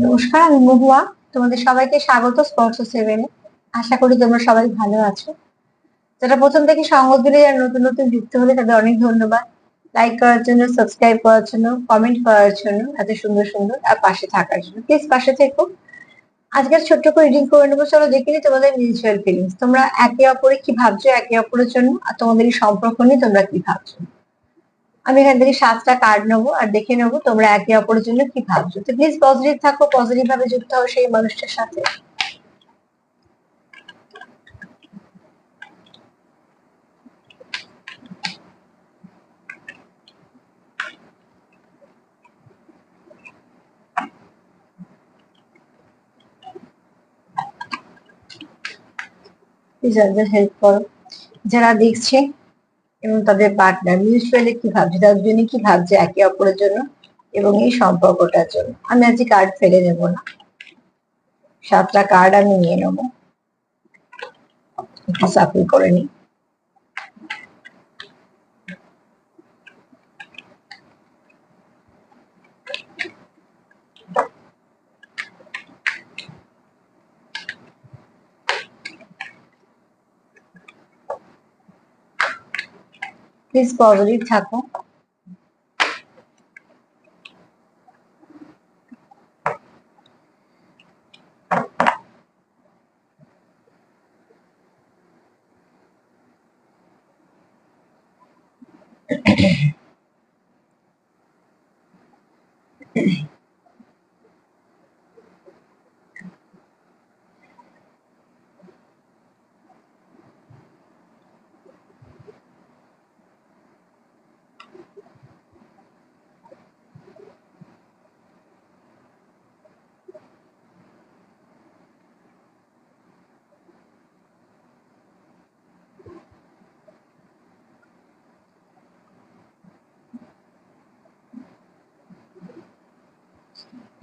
নমস্কার, আমি মহুয়া। তোমাদের সবাইকে স্বাগত স্পর্শ সেভেনে। আশা করি তোমরা সবাই ভালো আছো। যারা প্রথম থেকে সঙ্গ দিলে, যারা নতুন নতুন যুক্ত হলে, তাদের অনেক ধন্যবাদ। লাইক করার জন্য, সাবস্ক্রাইব করার জন্য, কমেন্ট করার জন্য, এত সুন্দর সুন্দর আর পাশে থাকার জন্য। প্লিজ পাশে থেকো। আজকে ছোট্ট করে রিডিং করে নেবো। চলো দেখে নিই তোমাদের মিউচুয়াল ফিলিংস। তোমরা একে অপরে কি ভাবছো একে অপরের জন্য, আর তোমাদের এই সম্পর্ক নিয়ে তোমরা কি ভাবছো। আমি এখান থেকে 7টা কার্ড নেবো আর দেখে নেবো তোমরা একে অপরের জন্য কি ভাবছো। তো প্লিজ পজিটিভ থাকো, পজিটিভ ভাবে যুক্ত হও সেই মানুষটার সাথে। প্লিজ হেল্প করো। যারা দেখছে এবং তাদের পার্টনার মিউচুয়ালি কি ভাবছে, তাদের জন্য কি ভাবছে একে অপরের জন্য এবং এই সম্পর্কটার জন্য। আমি আজকে কার্ড ফেলে নেব না, 7টা কার্ড আমি নিয়ে নেবো। একটু সাফল করে নিই। প্লিজ পজিটিভ থাকো।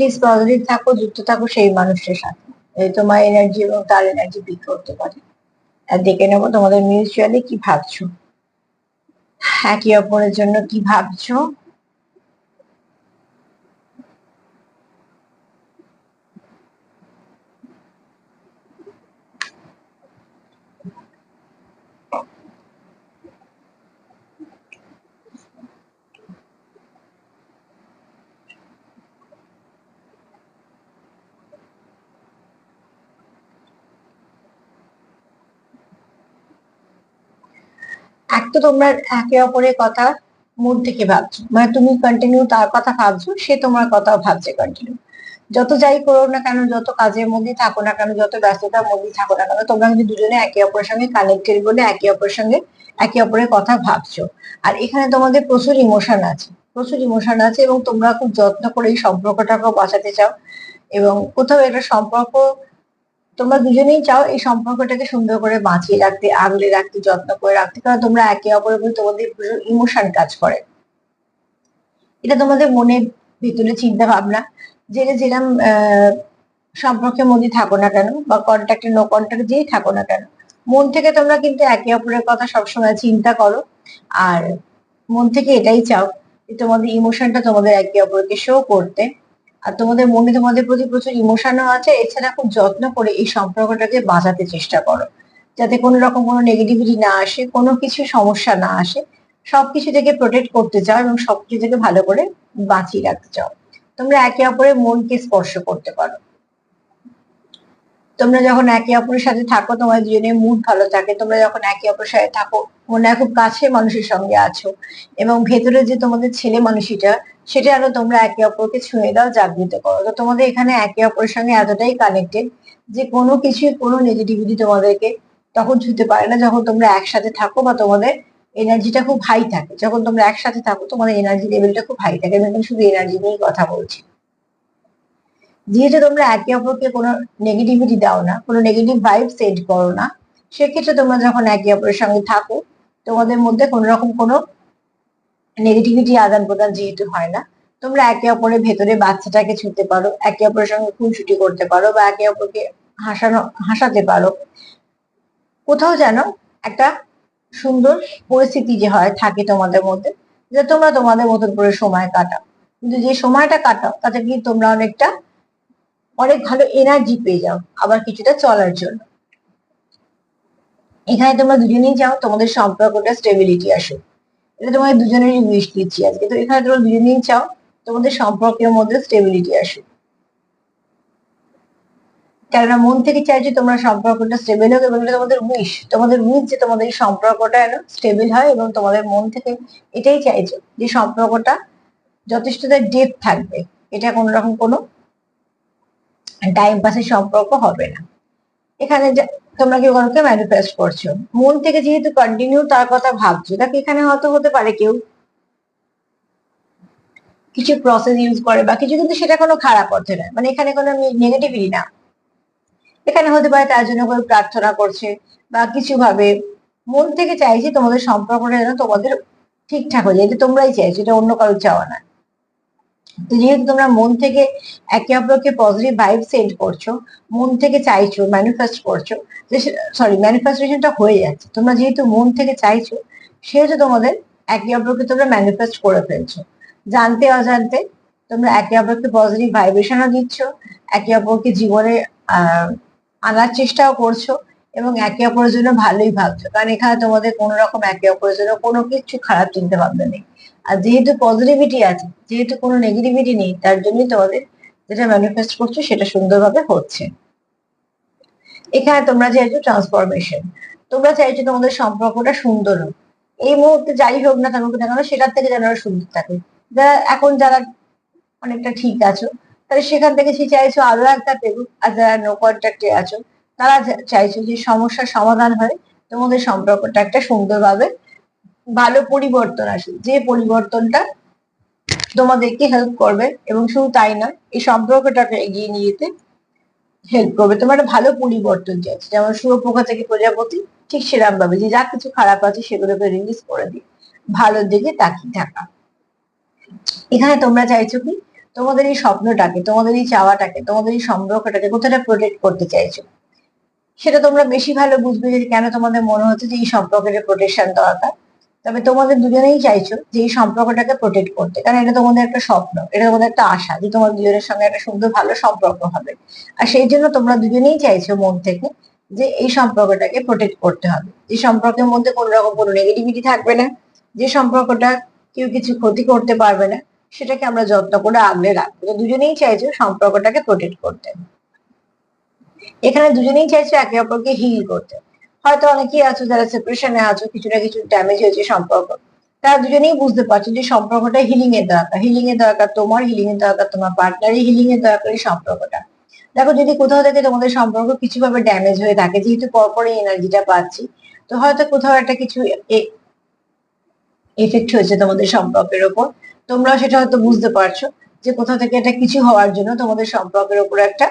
প্লিজ পজিটিভ থাকো, যুক্ত থাকো সেই মানুষটার সাথে। তোমার এনার্জি এবং তার এনার্জি পিক করতে পারে। আর দেখে নেবো তোমাদের মিউচুয়ালি কি ভাবছো, একে অপরের জন্য কি ভাবছো। এক তো তোমরা একে অপরের কথা মন থেকে ভাবছো, মানে তুমি কন্টিনিউ তার কথা ভাবছো, সে তোমার কথাও ভাবছে কন্টিনিউ। যত যাই করো না কেন, যত কাজের মধ্যে থাকো না কেন, যত ব্যস্ততার মধ্যে থাকো না কেন, তোমরা কিন্তু দুজনে একে অপরের সঙ্গে কানেক্টেড বলে একে অপরের সঙ্গে একে অপরের কথা ভাবছো। আর এখানে তোমাদের প্রচুর ইমোশন আছে, প্রচুর ইমোশন আছে, এবং তোমরা খুব যত্ন করে এই সম্পর্কটাকে বাঁচাতে চাও। এবং কোথাও একটা সম্পর্ক তোমরা দুজনেই চাও এই সম্পর্কটাকে সুন্দর করে বাঁচিয়ে রাখতে, আগলে রাখতে, যত্ন করে রাখতে, কারণ তোমরা একে অপরের প্রতি তোমাদের প্রচুর ইমোশন কাজ করে। এটা তোমাদের মনের ভিতরে চিন্তা ভাবনা, যেরকম সম্পর্কের মধ্যে থাকো না কেন, বা কন্ট্যাক্টে নো কন্ট্যাক্ট যেই থাকো না কেন, মন থেকে তোমরা কিন্তু একে অপরের কথা সবসময় চিন্তা করো। আর মন থেকে এটাই চাও যে তোমাদের ইমোশনটা তোমাদের একে অপরকে শো করতে। আর তোমাদের মনে তোমাদের প্রতি প্রচুর ইমোশনও আছে। এছাড়া খুব যত্ন করে এই সম্পর্কটাকে বাঁচাতে চেষ্টা করো, যাতে কোনো রকম কোনো নেগেটিভিটি না আসে, কোনো কিছু সমস্যা না আসে। সবকিছু থেকে প্রোটেক্ট করতে চাও এবং সবকিছু থেকে ভালো করে বাঁচিয়ে রাখতে চাও। তোমরা একে অপরের মনকে স্পর্শ করতে পারো। তোমরা যখন একে অপরের সাথে থাকো, তোমার দুজনের মুড ভালো থাকে। তোমরা যখন একে অপরের সাথে থাকো, মনে হয় খুব কাছে মানুষের সঙ্গে আছো, এবং ভেতরে যে তোমাদের ছেলে মানুষটা, সেটা আরো তোমরা একে অপরকে ছুঁয়ে দাও, জাগৃত করো। তো তোমাদের এখানে একে অপরের সঙ্গে এতটাই কানেক্টেড যে কোনো কিছু, কোনো নেগেটিভিটি তোমাদেরকে তখন ছুঁতে পারে না, যখন তোমরা একসাথে থাকো বা তোমাদের এনার্জিটা খুব হাই থাকে। যখন তোমরা একসাথে থাকো, তোমাদের এনার্জি লেভেলটা খুব হাই থাকে। আমি এখন শুধু এনার্জি নিয়েই কথা বলছি। যেহেতু তোমরা একে অপরকে কোনো নেগেটিভিটি দাও না, কোনো নেগেটিভ ভাইব সেন্ড করো না, সেক্ষেত্রে তোমরা যখন একে অপরের সঙ্গে থাকো, তোমাদের মধ্যে কোনো রকম কোনো নেগেটিভিটি আদান প্রদান যেহেতু হয় না, তোমরা একে অপরের ভেতরে বাচ্চাটাকে ছুঁতে পারো, একে অপরের সঙ্গে খুনসুটি করতে পারো, বা একে অপরকে হাসাতে পারো। কোথাও যেন একটা সুন্দর পরিস্থিতি যে হয় থাকে তোমাদের মধ্যে, যে তোমরা তোমাদের মতন করে সময় কাটাও। কিন্তু যে সময়টা কাটাও তাতে কি তোমরা অনেকটা অনেক ভালো এনার্জি পেয়ে যাও আবার কিছুটা চলার জন্য। এখানে তোমরা দুজনেই চাও তোমাদের সম্পর্কটা স্টেবিলিটি আসুক, এটা তোমাদের দুজনেরই উইশ দিচ্ছি আজকে। তো এখানে তোমরা দুজনেই চাও তোমাদের সম্পর্কের মধ্যে স্টেবিলিটি আসুক, কেননা মন থেকে চাইছো তোমরা সম্পর্কটা স্টেবল হোক, এবং এটা তোমাদের উইশ যে তোমাদের এই সম্পর্কটা যেন স্টেবল হয়, এবং তোমাদের মন থেকে এটাই চাইছো যে সম্পর্কটা যথেষ্ট ডেপ থাকবে, এটা কোনো রকম কোনো টাইম পাসের সম্পর্ক হবে না। এখানে তোমরা কেউ কাউকে ম্যানিফেস্ট করছো, মন থেকে যেহেতু কন্টিনিউ তার কথা ভাবছো, দেখো এখানে হয়তো হতে পারে কেউ কিছু প্রসেস ইউজ করে বা কিছু, কিন্তু সেটা কোনো খারাপ অর্থে নয়, মানে এখানে কোনো নেগেটিভিটি না। এখানে হতে পারে তার জন্য কেউ প্রার্থনা করছে বা কিছু ভাবে মন থেকে চাইছে তোমাদের সম্পর্কটা যেন তোমাদের ঠিকঠাক হয়ে যায়, এটা তোমরাই চাইছো, এটা অন্য কারো চাওয়া না। তো যেহেতু তোমরা মন থেকে একে অপরকে পজিটিভ ভাইব সেন্ড করছো, মন থেকে চাইছো, ম্যানিফেস্ট করছো, যে ম্যানিফেস্টেশনটা হয়ে যাচ্ছে, তোমরা যেহেতু মন থেকে চাইছো সেহেতু তোমাদের একে অপরকে তোমরা ম্যানিফেস্ট করে ফেলছো, জানতে অজান্তে তোমরা একে অপরকে পজিটিভ ভাইব্রেশনও দিচ্ছ, একে অপরকে জীবনে আনার চেষ্টাও করছো, এবং একে অপরের জন্য ভালোই ভাবছো, কারণ এখানে তোমাদের কোনো রকম একে অপরের জন্য কোনো কিছু খারাপ চিন্তা ভাবনা নেই। আর যেহেতু পজিটিভিটি আছে, যেহেতু কোনো নেগেটিভিটি নেই, তার জন্যই তোমাদের যেটা ম্যানিফেস্ট করছো সেটা সুন্দরভাবে হচ্ছে। এখানে তোমরা চাইছো ট্রান্সফরমেশন, তোমরা চাইছো তোমাদের সম্পর্কটা সুন্দর হোক, এই মুহূর্তে যাই হোক না কেন সেটার থেকে যেন সুন্দর থাকে। যারা অনেকটা ঠিক আছো, তাহলে সেখান থেকে সে চাইছো আরো একটা পেগুক, আর যারা নো কন্ট্যাক্টে আছো তারা চাইছো যে সমস্যার সমাধান হয়, তোমাদের সম্পর্কটা একটা সুন্দরভাবে ভালো পরিবর্তন আসে, যে পরিবর্তনটা তোমাদেরকে হেল্প করবে, এবং শুধু তাই নয় এই সম্পর্কটাকে এগিয়ে নিয়ে যেতে হেল্প করবে। তোমার একটা ভালো পরিবর্তন চাইছে, যেমন শুয়োপোকা থেকে প্রজাপতি, ঠিক সেরকম ভাবে যে যা কিছু খারাপ আছে সেগুলোকে রিলিজ করে দিয়ে ভালোর দিকে তাকিয়ে থাকা। এখানে তোমরা চাইছো কি তোমাদের এই স্বপ্নটাকে, তোমাদের এই চাওয়াটাকে, তোমাদের এই সম্পর্কটাকে কোথাটা প্রোটেক্ট করতে চাইছো, সেটা তোমরা বেশি ভালো বুঝবে যে কেন তোমাদের মনে হচ্ছে যে এই সম্পর্কের প্রোটেকশন দরকার। তবে তোমাদের দুজনেই চাইছো যে এই সম্পর্কটাকে প্রোটেক্ট করতে, কারণ এটা তোমাদের একটা স্বপ্ন, এটা তোমাদের একটা আশা যে তোমার দুজনের সঙ্গে একটা সুন্দর ভালো সম্পর্ক হবে। আর সেই জন্য তোমরা দুজনেই চাইছো মন থেকে যে এই সম্পর্কটাকে প্রোটেক্ট করতে হবে, যে সম্পর্কের মধ্যে কোনো রকম কোনো নেগেটিভিটি থাকবে না, যে সম্পর্কটা কেউ কিছু ক্ষতি করতে পারবে না, সেটাকে আমরা যত্ন করে আগলে রাখবো। তো দুজনেই চাইছো সম্পর্কটাকে প্রোটেক্ট করতে। এখানে দুজনেই চাইছো একে অপরকে হিল করতে। হয়তো অনেকেই আছো যারা সেপারেশনে আছো, কিছু না কিছু ড্যামেজ হয়েছে সম্পর্ক, তারা দুজনেই বুঝতে পারছো যে সম্পর্কটা হিলিং এর দরকার, হিলিং এর দরকার তোমার, হিলিং এর দরকার তোমার পার্টনারের, হিলিং এর দরকার এই সম্পর্কটা। দেখো যদি কোথাও থেকে তোমাদের সম্পর্ক কিছু ভাবে ড্যামেজ হয়ে থাকে, যেহেতু পরপরই এনার্জিটা পাচ্ছি, তো হয়তো কোথাও একটা কিছু এফেক্ট হয়েছে তোমাদের সম্পর্কের ওপর, তোমরাও সেটা হয়তো বুঝতে পারছো যে কোথা থেকে এটা কিছু হওয়ার জন্য তোমাদের সম্পর্কের উপর একটা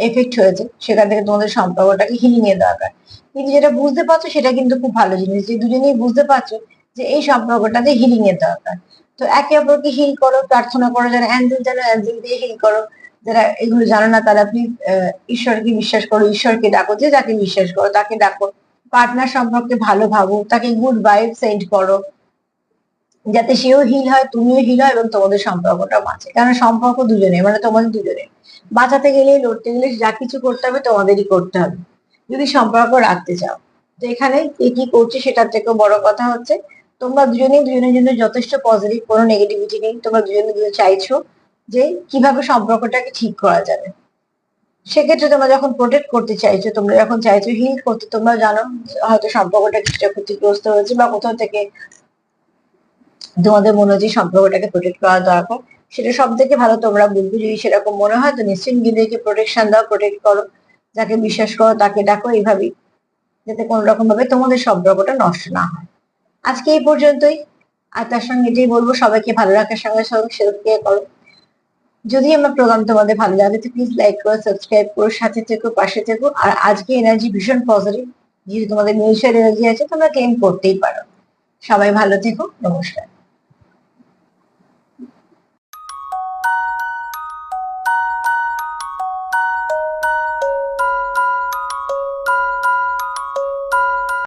এফেক্ট হয়েছে, সেখান থেকে তোমাদের সম্পর্কটাকে হিলিং এর দরকার। কিন্তু যেটা বুঝতে পারছো সেটা কিন্তু খুব ভালো জিনিস, যে দুজনেই বুঝতে পারছো যে এই সম্পর্কটাতে হিলিং এর দরকার। তো একে অপরকে হিল করো, প্রার্থনা করো, যারা অ্যাঞ্জেল জানো অ্যাঞ্জেল দিয়ে হিল করো, যারা এগুলো জানো না তারা প্লিজ ঈশ্বরকে বিশ্বাস করো, ঈশ্বরকে ডাকো, যে যাকে বিশ্বাস করো তাকে ডাকো, পার্টনার সম্পর্কে ভালো ভাবো, তাকে গুড ভাইব সেন্ড করো, যাতে সেও হিল হয়, তুমিও হিল হয়, এবং তোমাদের সম্পর্কটা বাঁচে, কারণ সম্পর্ক দুজনে, মানে তোমাদের দুজনে বাঁচাতে গেলে, লড়তে গেলে যা কিছু করতে হবে তোমাদেরই করতে হবে যদি সম্পর্ক রাখতে চাও। তো এখানে কে কি করছে সেটার থেকেও বড় কথা হচ্ছে তোমরা দুজনেই দুজনের জন্য যথেষ্ট পজিটিভ, কোনো নেগেটিভিটি নেই, তোমরা দুজনে দুজনে চাইছো যে কিভাবে সম্পর্কটাকে ঠিক করা যাবে। সেক্ষেত্রে তোমরা যখন প্রোটেক্ট করতে চাইছো, তোমরা যখন চাইছো হিল করতে, তোমরা জানো হয়তো সম্পর্কটা কিছুটা ক্ষতিগ্রস্ত হয়েছে বা কোথাও থেকে তোমাদের মনে হচ্ছে সম্পর্কটাকে প্রোটেক্ট করা দরকার, সেটা সব থেকে ভালো তোমরা বুঝবে। যদি সেরকম মনে হয় তো নিশ্চয়ই নিজেদেরকে প্রোটেকশন দাও, প্রোটেক্ট করো, যাকে বিশ্বাস করো তাকে ডাকো, এইভাবেই যাতে কোনো রকম ভাবে তোমাদের সম্পর্কটা নষ্ট না হয়। আজকে এই পর্যন্তই। আর তার সঙ্গে এটাই বলবো, সবাইকে ভালো রাখার সঙ্গে সঙ্গে সেলফ কেয়ার করো। যদি আমার প্রোগ্রাম তোমাদের ভালো লাগে তো প্লিজ লাইক করো, সাবস্ক্রাইব করো, সাথে থেকো, পাশে থেকো। আর আজকে এনার্জি ভীষণ পজিটিভ, যেহেতু তোমাদের মিউচুয়াল এনার্জি আছে, তোমরা ক্লেম করতেই পারো। সবাই ভালো থেকো, নমস্কার।